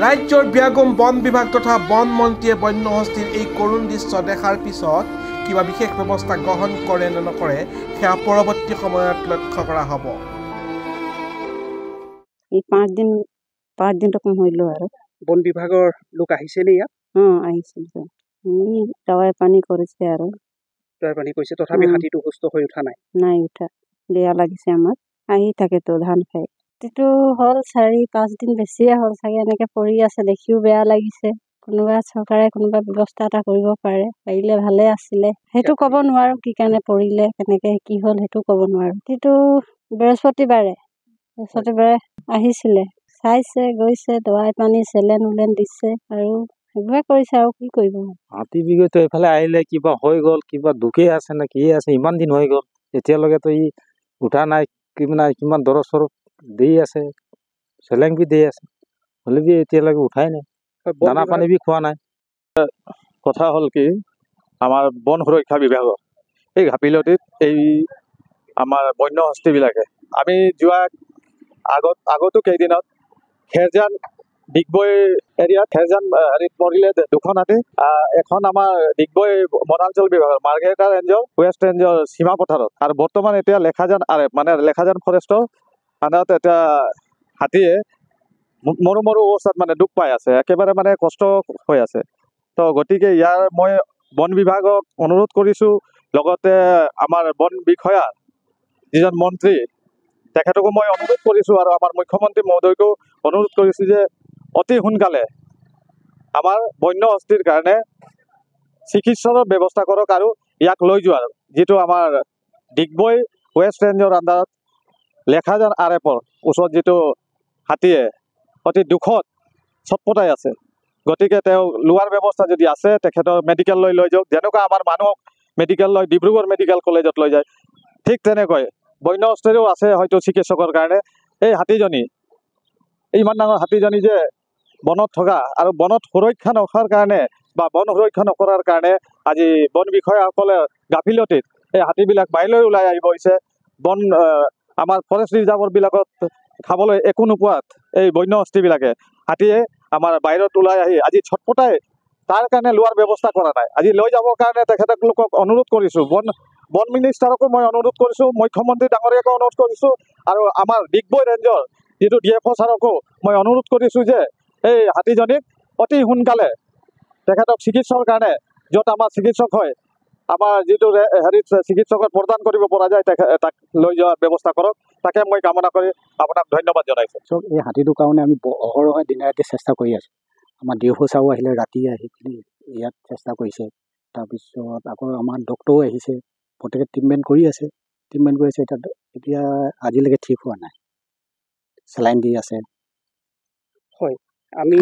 ৰাজ্যৰ ব্যাগম বন বিভাগ তথা বন মন্ত্ৰীয়ে বন্যহস্তীৰ এই কৰুণ দৃশ্য দেখাৰ পিছত কিবা বিশেষ ব্যৱস্থা গ্ৰহণ কৰে নে নকৰে সেয়া পৰৱৰ্তী সময়ত লক্ষ্য কৰা হ'ব। এই 5 দিন কম হইলো আৰু বন বিভাগৰ লোক আহিছে নে ইয়াত? আহিছিল দাৱাই পানী কৰিছে আৰু দৱাই পানী কৰিছে, তথাপি হাতীটো সুস্থ হৈ উঠা নাই উঠা। বেয়া লাগিছে আমাৰ, আহি থাকেতো ধান খাই। হাতীটো হ'ল 4-5 দিন বেছিয়ে হ'ল চাগে, এনেকে পৰি আছে, দেখিও বেয়া লাগিছে। কোনোবা চৰকাৰে কোনোবা ব্যৱস্থা এটা কৰিব পাৰিলে ভালে আছিলে। সেইটো ক'ব নোৱাৰো কি কাৰণে পৰিলে, কেনেকে কি হ'ল সেইটো ক'ব নোৱাৰো। হাতীটো বৃহস্পতিবাৰে আহিছিলে, চাইছে, গৈছে, দৱাই পানী চেলেন দিছে আৰু সেইবিলাক কৰিছে আৰু কি কৰিব। হাতী বিগতো এইফালে আহিলে কিবা হৈ গ'ল, কিবা দুখেই আছে নে কি আছে, ইমান দিন হৈ গ'ল এতিয়ালৈকেতো ই উঠা নাই, কিমান দৰৱ চৰব দি আছে, চেলেং বি দি আছে, হ'লে বি এতিয়ালৈকে উঠাই নাই, দানা পানী বি খোৱা নাই। কথা হ'ল কি, আমাৰ বন সুৰক্ষা বিভাগৰ এই ঘাপিলতিত এই আমাৰ বন্য হস্তীবিলাকে আমি যোৱা আগতো কেইদিনত খেৰজান ডিগবৈ এৰিয়াত খেৰজান হেৰিত মৰিলে 2খন হাতী। এখন আমাৰ ডিগবৈ বনাঞ্চল বিভাগৰ মাৰ্ঘেৰিটা ৰেঞ্জৰ ৱেষ্ট ৰেঞ্জৰ সীমা পথাৰত, আৰু বৰ্তমান এতিয়া লেখাজান লেখাজান ফৰেষ্টৰ আণ্ডাৰত এতিয়া হাতীয়ে মৰু অৱস্থাত দুখ পাই আছে, একেবাৰে কষ্ট হৈ আছে। তো গতিকে ইয়াৰ মই বন বিভাগক অনুৰোধ কৰিছোঁ, লগতে আমাৰ বন বিষয়া যিজন মন্ত্ৰী তেখেতকো মই অনুৰোধ কৰিছোঁ, আৰু আমাৰ মুখ্যমন্ত্ৰী মহোদয়কো অনুৰোধ কৰিছোঁ যে অতি সোনকালে আমাৰ বন্য হস্তীৰ কাৰণে চিকিৎসাৰ ব্যৱস্থা কৰক, আৰু ইয়াক লৈ যোৱাৰ যিটো আমাৰ ডিগবৈ ৱেষ্ট ৰেঞ্জৰ আণ্ডাৰত লেখাজান RFৰ ওচৰত যিটো হাতীয়ে অতি দুখত চটপটাই আছে, গতিকে তেওঁ লোৱাৰ ব্যৱস্থা যদি আছে তেখেতৰ মেডিকেললৈ লৈ যাওক। যেনেকুৱা আমাৰ মানুহক মেডিকেল লৈ ডিব্ৰুগড় মেডিকেল কলেজত লৈ যায়, ঠিক তেনেকৈ বন্য হস্তীৰো আছে হয়তো চিকিৎসকৰ কাৰণে। এই হাতীজনী, ইমান ডাঙৰ হাতীজনী যে বনত থকা আৰু বনত সুৰক্ষা নথকাৰ কাৰণে বা বন সুৰক্ষা নকৰাৰ কাৰণে আজি বন বিষয়াসকলে গাফিলতিত এই হাতীবিলাক বাহিৰলৈ ওলাই আহিব হৈছে। আমাৰ ফৰেষ্ট ৰিজাৰ্ভৰবিলাকত খাবলৈ একো নোপোৱাত এই বন্য হস্তীবিলাকে হাতীয়ে আমাৰ বাহিৰত ওলাই আহি আজি ছটপটাই, তাৰ কাৰণে লোৱাৰ ব্যৱস্থা কৰা নাই। আজি লৈ যাবৰ কাৰণে তেখেতলোকক অনুৰোধ কৰিছোঁ, বন মিনিষ্টাৰকো মই অনুৰোধ কৰিছোঁ, মুখ্যমন্ত্ৰী ডাঙৰীয়াকো অনুৰোধ কৰিছোঁ, আৰু আমাৰ ডিগবৈ ৰেঞ্জৰ যিটো DFO ছাৰকো মই অনুৰোধ কৰিছোঁ যে এই হাতীজনীক অতি সোনকালে তেখেতক চিকিৎসাৰ কাৰণে, য'ত আমাৰ চিকিৎসক হয়, আমাৰ যিটো হেৰিত চিকিৎসকৰ প্ৰদান কৰিব পৰা যায়, তাক লৈ যোৱাৰ ব্যৱস্থা কৰক। তাকে মই কামনা কৰি আপোনাক ধন্যবাদ জনাইছোঁ। এই হাতীটোৰ কাৰণে আমি অহৰহে দিনে ৰাতি চেষ্টা কৰি আছোঁ। আমাৰ DFO ছাৰো আহিলে, ৰাতি আহি পিনি ইয়াত চেষ্টা কৰিছে। তাৰপিছত আকৌ আমাৰ ডক্টৰো আহিছে, প্ৰত্যেকে ট্ৰিটমেণ্ট কৰি আছে। এতিয়া আজিলৈকে ঠিক হোৱা নাই, চেলাইন দি আছে। হয়, আমি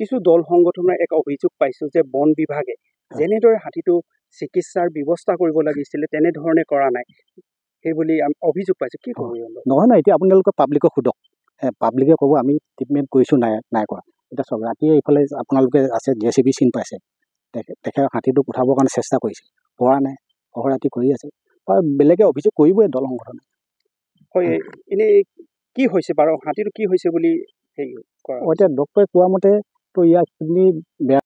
কিছু দল সংগঠনৰ এক অভিযোগ পাইছোঁ যে বন বিভাগে যেনেদৰে হাতীটো চিকিৎসাৰ ব্যৱস্থা কৰিব লাগিছিলে তেনেধৰণে কৰা নাই, সেইবুলি অভিযোগ পাইছোঁ। কি ক'ব? নহয়, এতিয়া আপোনালোকে পাব্লিকক সোধক, পাব্লিকে ক'ব আমি ট্ৰিটমেণ্ট কৰিছোঁ, নাই কৰা। এতিয়া চব ৰাতিয়ে এইফালে আপোনালোকে আছে, JCB চিন পাইছে, তেখেত হাতীটোক উঠাবৰ কাৰণে চেষ্টা কৰিছে, পৰা নাই, অহৰাতি কৰি আছে। বেলেগে অভিযোগ কৰিবই দল সংগঠনে। হয়, এনেই কি হৈছে বাৰু, হাতীটো কি হৈছে বুলি হেৰি কৰা? এতিয়া ডক্টৰে কোৱা মতে তো ইয়াৰ কিডনী বেয়া।